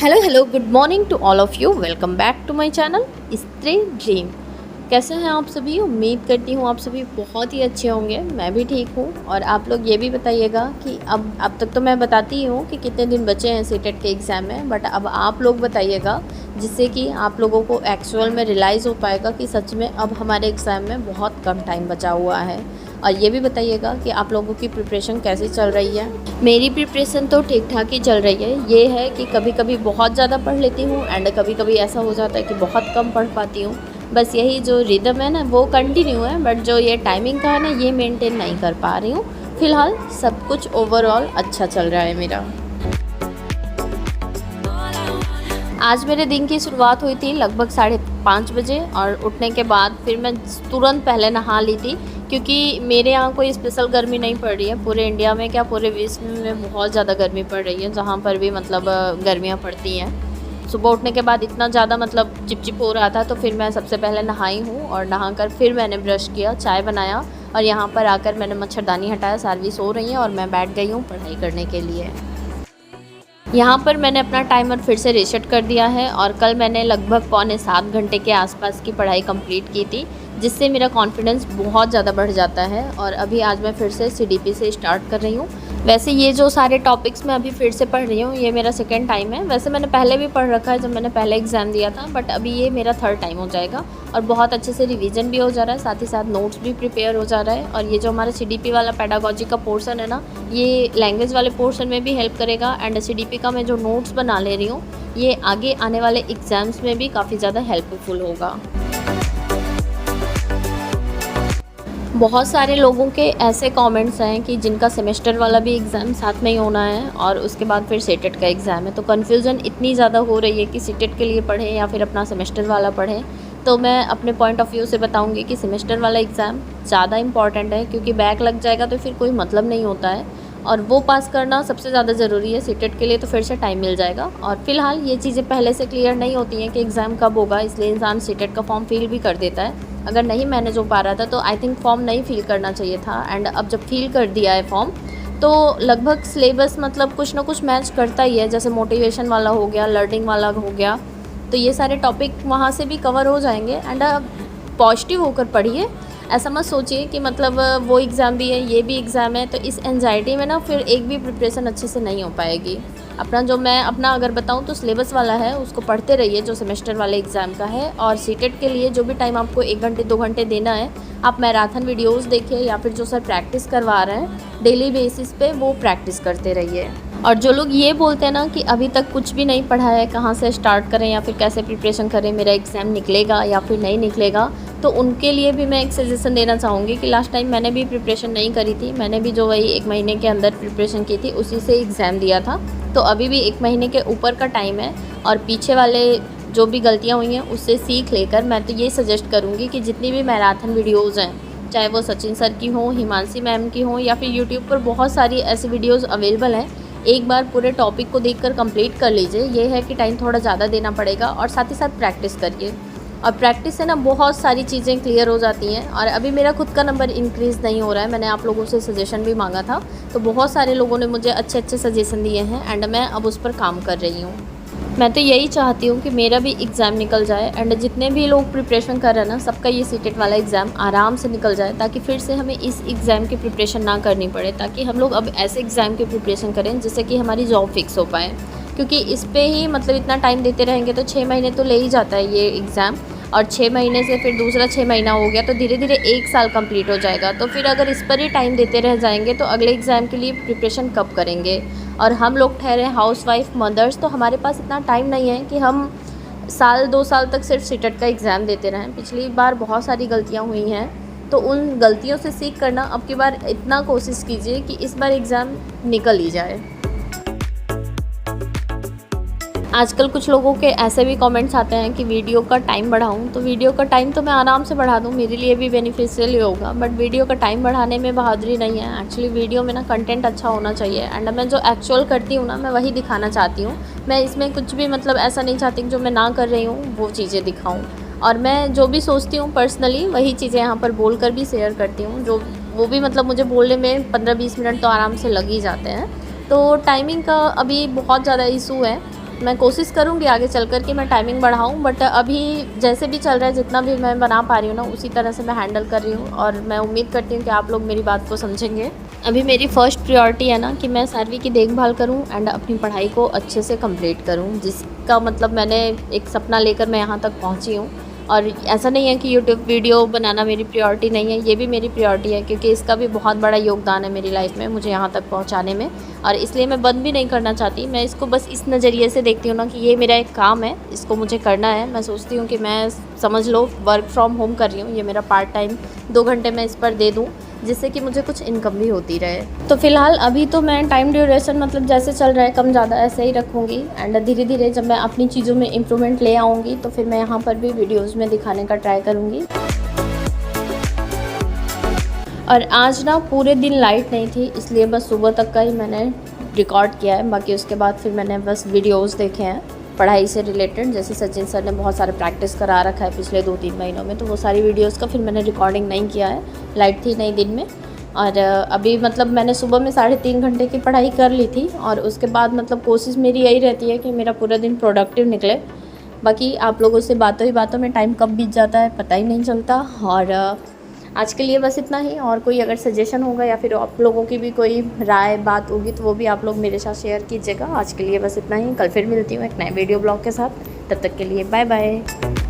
Hello good morning to all of you. Welcome back to my channel Stree dream. कैसे हैं आप सभी? उम्मीद करती हूँ आप सभी बहुत ही अच्छे होंगे। मैं भी ठीक हूँ। और आप लोग ये भी बताइएगा कि अब तक तो मैं बताती ही हूँ कि कितने दिन बचे हैं सीटेट के एग्ज़ाम में, बट अब आप लोग बताइएगा जिससे कि आप लोगों को एक्चुअल में रियलाइज़ हो पाएगा कि सच में अब हमारे एग्ज़ाम में बहुत कम टाइम बचा हुआ है। और ये भी बताइएगा कि आप लोगों की प्रिपरेशन कैसी चल रही है। मेरी प्रिपरेशन तो ठीक ठाक ही चल रही है। ये है कि कभी कभी बहुत ज़्यादा पढ़ लेती हूँ एंड कभी कभी ऐसा हो जाता है कि बहुत कम पढ़ पाती हूँ। बस यही जो रिदम है ना वो कंटिन्यू है, बट जो ये टाइमिंग का है ना ये मेंटेन नहीं कर पा रही हूँ। फ़िलहाल सब कुछ ओवरऑल अच्छा चल रहा है मेरा। आज मेरे दिन की शुरुआत हुई थी लगभग 5:30 बजे और उठने के बाद फिर मैं तुरंत पहले नहा ली थी, क्योंकि मेरे यहाँ कोई स्पेशल गर्मी नहीं पड़ रही है। पूरे इंडिया में क्या पूरे विश्व में बहुत ज़्यादा गर्मी पड़ रही है, जहाँ पर भी मतलब गर्मियाँ पड़ती हैं। सुबह उठने के बाद इतना ज़्यादा मतलब चिपचिप हो रहा था, तो फिर मैं सबसे पहले नहाई हूँ और नहाकर फिर मैंने ब्रश किया, चाय बनाया और यहाँ पर आकर मैंने मच्छरदानी हटाया। सारी सो रही हैं और मैं बैठ गई हूँ पढ़ाई करने के लिए। यहाँ पर मैंने अपना टाइमर फिर से रीसेट कर दिया है और कल मैंने लगभग 6.75 घंटे के आसपास की पढ़ाई कंप्लीट की थी, जिससे मेरा कॉन्फिडेंस बहुत ज़्यादा बढ़ जाता है। और अभी आज मैं फिर से सीडीपी से स्टार्ट कर रही हूँ। वैसे ये जो सारे टॉपिक्स मैं अभी फिर से पढ़ रही हूँ, ये मेरा सेकेंड टाइम है। वैसे मैंने पहले भी पढ़ रखा है जब मैंने पहले एग्ज़ाम दिया था, बट अभी ये मेरा थर्ड टाइम हो जाएगा और बहुत अच्छे से रिवीजन भी हो जा रहा है, साथ ही साथ नोट्स भी प्रिपेयर हो जा रहा है। और ये जो हमारा सीडीपी वाला पेडागोजी का पोर्शन है ना, ये लैंग्वेज वाले पोर्शन में भी हेल्प करेगा एंड सीडीपी का मैं जो नोट्स बना ले रही हूँ ये आगे आने वाले एग्ज़ाम्स में भी काफ़ी ज़्यादा हेल्पफुल होगा। बहुत सारे लोगों के ऐसे कमेंट्स हैं कि जिनका सेमेस्टर वाला भी एग्ज़ाम साथ में ही होना है और उसके बाद फिर सीटेट का एग्ज़ाम है, तो कन्फ्यूज़न इतनी ज़्यादा हो रही है कि सीटेट के लिए पढ़ें या फिर अपना सेमेस्टर वाला पढ़ें। तो मैं अपने पॉइंट ऑफ व्यू से बताऊंगी कि सेमेस्टर वाला एग्ज़ाम ज़्यादा इंपॉर्टेंट है, क्योंकि बैक लग जाएगा तो फिर कोई मतलब नहीं होता है और वो पास करना सबसे ज़्यादा ज़रूरी है। सीटेट के लिए तो फिर से टाइम मिल जाएगा। और फिलहाल ये चीज़ें पहले से क्लियर नहीं होती हैं कि एग्ज़ाम कब होगा, इसलिए इंसान सीटेट का फॉर्म फिल भी कर देता है। अगर नहीं मैनेज हो पा रहा था तो आई थिंक फॉर्म नहीं फिल करना चाहिए था। एंड अब जब फिल कर दिया है फॉर्म तो लगभग सिलेबस मतलब कुछ ना कुछ मैच करता ही है। जैसे मोटिवेशन वाला हो गया, लर्निंग वाला हो गया, तो ये सारे टॉपिक वहाँ से भी कवर हो जाएंगे। एंड पॉजिटिव होकर पढ़िए, ऐसा मत सोचिए कि मतलब वो एग्ज़ाम भी है ये भी एग्ज़ाम है, तो इस एंजाइटी में ना फिर एक भी प्रिपरेशन अच्छे से नहीं हो पाएगी। मैं अपना अगर बताऊं तो सिलेबस वाला है उसको पढ़ते रहिए जो सेमेस्टर वाले एग्ज़ाम का है। और सीटेट के लिए जो भी टाइम आपको 1 घंटे 2 घंटे देना है, आप मैराथन वीडियोस देखिए या फिर जो सर प्रैक्टिस करवा रहे हैं डेली बेसिस पे वो प्रैक्टिस करते रहिए। और जो लोग ये बोलते हैं ना कि अभी तक कुछ भी नहीं पढ़ा है, कहाँ से स्टार्ट करें या फिर कैसे प्रिपरेशन करें, मेरा एग्ज़ाम निकलेगा या फिर नहीं निकलेगा, तो उनके लिए भी मैं एक सजेशन देना चाहूँगी कि लास्ट टाइम मैंने भी प्रिपरेशन नहीं करी थी। मैंने भी जो वही 1 महीने के अंदर प्रिपरेशन की थी उसी से एग्ज़ाम दिया था। तो अभी भी 1 महीने के ऊपर का टाइम है और पीछे वाले जो भी गलतियाँ हुई हैं उससे सीख लेकर मैं तो ये सजेस्ट करूँगी कि जितनी भी मैराथन वीडियोज़ हैं, चाहे वो सचिन सर की हों, हिमांशी मैम की हों या फिर यूट्यूब पर बहुत सारी ऐसी वीडियोज़ अवेलेबल हैं, एक बार पूरे टॉपिक को देखकर कंप्लीट कर लीजिए। ये है कि टाइम थोड़ा ज़्यादा देना पड़ेगा और साथ ही साथ प्रैक्टिस करिए। और प्रैक्टिस से ना बहुत सारी चीज़ें क्लियर हो जाती हैं। और अभी मेरा खुद का नंबर इंक्रीज़ नहीं हो रहा है, मैंने आप लोगों से सजेशन भी मांगा था, तो बहुत सारे लोगों ने मुझे अच्छे अच्छे सजेशन दिए हैं एंड मैं अब उस पर काम कर रही हूँ। मैं तो यही चाहती हूँ कि मेरा भी एग्ज़ाम निकल जाए एंड जितने भी लोग प्रिपरेशन कर रहे हैं ना सबका ये सीटेट वाला एग्ज़ाम आराम से निकल जाए, ताकि फिर से हमें इस एग्ज़ाम की प्रिपरेशन ना करनी पड़े, ताकि हम लोग अब ऐसे एग्ज़ाम की प्रिपरेशन करें जिससे कि हमारी जॉब फिक्स हो पाए। क्योंकि इस पर ही मतलब इतना टाइम देते रहेंगे तो 6 महीने तो ले ही जाता है ये एग्ज़ाम, और 6 महीने से फिर दूसरा 6 महीना हो गया तो धीरे धीरे 1 साल कंप्लीट हो जाएगा। तो फिर अगर इस पर ही टाइम देते रह जाएंगे तो अगले एग्ज़ाम के लिए प्रिपरेशन कब करेंगे। और हम लोग ठहरे हाउसवाइफ मदर्स, तो हमारे पास इतना टाइम नहीं है कि हम साल 2 साल तक सिर्फ सीटेट का एग्ज़ाम देते रहें। पिछली बार बहुत सारी गलतियाँ हुई हैं, तो उन गलतियों से सीख करना अब की बार इतना कोशिश कीजिए कि इस बार एग्ज़ाम निकल ही जाए। आजकल कुछ लोगों के ऐसे भी कमेंट्स आते हैं कि वीडियो का टाइम बढ़ाऊं, तो वीडियो का टाइम तो मैं आराम से बढ़ा दूं, मेरे लिए भी बेनिफिशियल ही होगा, बट वीडियो का टाइम बढ़ाने में बहादुरी नहीं है। एक्चुअली वीडियो में ना कंटेंट अच्छा होना चाहिए एंड मैं जो एक्चुअल करती हूँ ना मैं वही दिखाना चाहती हूँ। मैं इसमें कुछ भी मतलब ऐसा नहीं चाहती कि जो मैं ना कर रही हूँ वो चीज़ें दिखाऊँ, और मैं जो भी सोचती हूँ पर्सनली वही चीज़ें यहाँ पर बोल कर भी शेयर करती हूँ। जो वो भी मतलब मुझे बोलने में 15-20 मिनट तो आराम से लग ही जाते हैं। तो टाइमिंग का अभी बहुत ज़्यादा इशू है, मैं कोशिश करूँगी आगे चल कर के मैं टाइमिंग बढ़ाऊँ, बट अभी जैसे भी चल रहा है, जितना भी मैं बना पा रही हूँ ना, उसी तरह से मैं हैंडल कर रही हूँ और मैं उम्मीद करती हूँ कि आप लोग मेरी बात को समझेंगे। अभी मेरी फ़र्स्ट प्रायोरिटी है ना कि मैं सानवी की देखभाल करूँ एंड अपनी पढ़ाई को अच्छे से कंप्लीट करूँ, जिसका मतलब मैंने एक सपना लेकर मैं यहाँ तक पहुँची हूँ। और ऐसा नहीं है कि यूट्यूब वीडियो बनाना मेरी प्रायोरिटी नहीं है, ये भी मेरी प्रायोरिटी है, क्योंकि इसका भी बहुत बड़ा योगदान है मेरी लाइफ में, मुझे यहाँ तक पहुँचाने में। और इसलिए मैं बंद भी नहीं करना चाहती। मैं इसको बस इस नज़रिए से देखती हूँ ना कि ये मेरा एक काम है, इसको मुझे करना है। मैं सोचती हूँ कि मैं, समझ लो, वर्क फ्रॉम होम कर रही हूँ, ये मेरा पार्ट टाइम 2 घंटे मैं इस पर दे दूँ, जिससे कि मुझे कुछ इनकम भी होती रहे। तो फ़िलहाल अभी तो मैं टाइम ड्यूरेशन मतलब जैसे चल रहा है कम ज़्यादा ऐसे ही रखूँगी, एंड धीरे धीरे जब मैं अपनी चीज़ों में इम्प्रूवमेंट ले आऊँगी तो फिर मैं यहाँ पर भी वीडियोज़ में दिखाने का ट्राई करूँगी। और आज ना पूरे दिन लाइट नहीं थी, इसलिए बस सुबह तक का ही मैंने रिकॉर्ड किया है। बाकी उसके बाद फिर मैंने बस वीडियोज़ देखे हैं पढ़ाई से रिलेटेड, जैसे सचिन सर ने बहुत सारा प्रैक्टिस करा रखा है पिछले 2-3 महीनों में, तो वो सारी वीडियोज़ का फिर मैंने रिकॉर्डिंग नहीं किया है, लाइट थी नहीं दिन में। और अभी मतलब मैंने सुबह में 3.5 घंटे की पढ़ाई कर ली थी, और उसके बाद मतलब कोशिश मेरी यही रहती है कि मेरा पूरा दिन प्रोडक्टिव निकले। बाकी आप लोगों से बातों ही बातों में टाइम कब बीत जाता है पता ही नहीं चलता। और आज के लिए बस इतना ही, और कोई अगर सजेशन होगा या फिर आप लोगों की भी कोई राय बात होगी तो वो भी आप लोग मेरे साथ शेयर कीजिएगा। आज के लिए बस इतना ही, कल फिर मिलती हूँ एक नए वीडियो ब्लॉग के साथ। तब तक के लिए बाय बाय।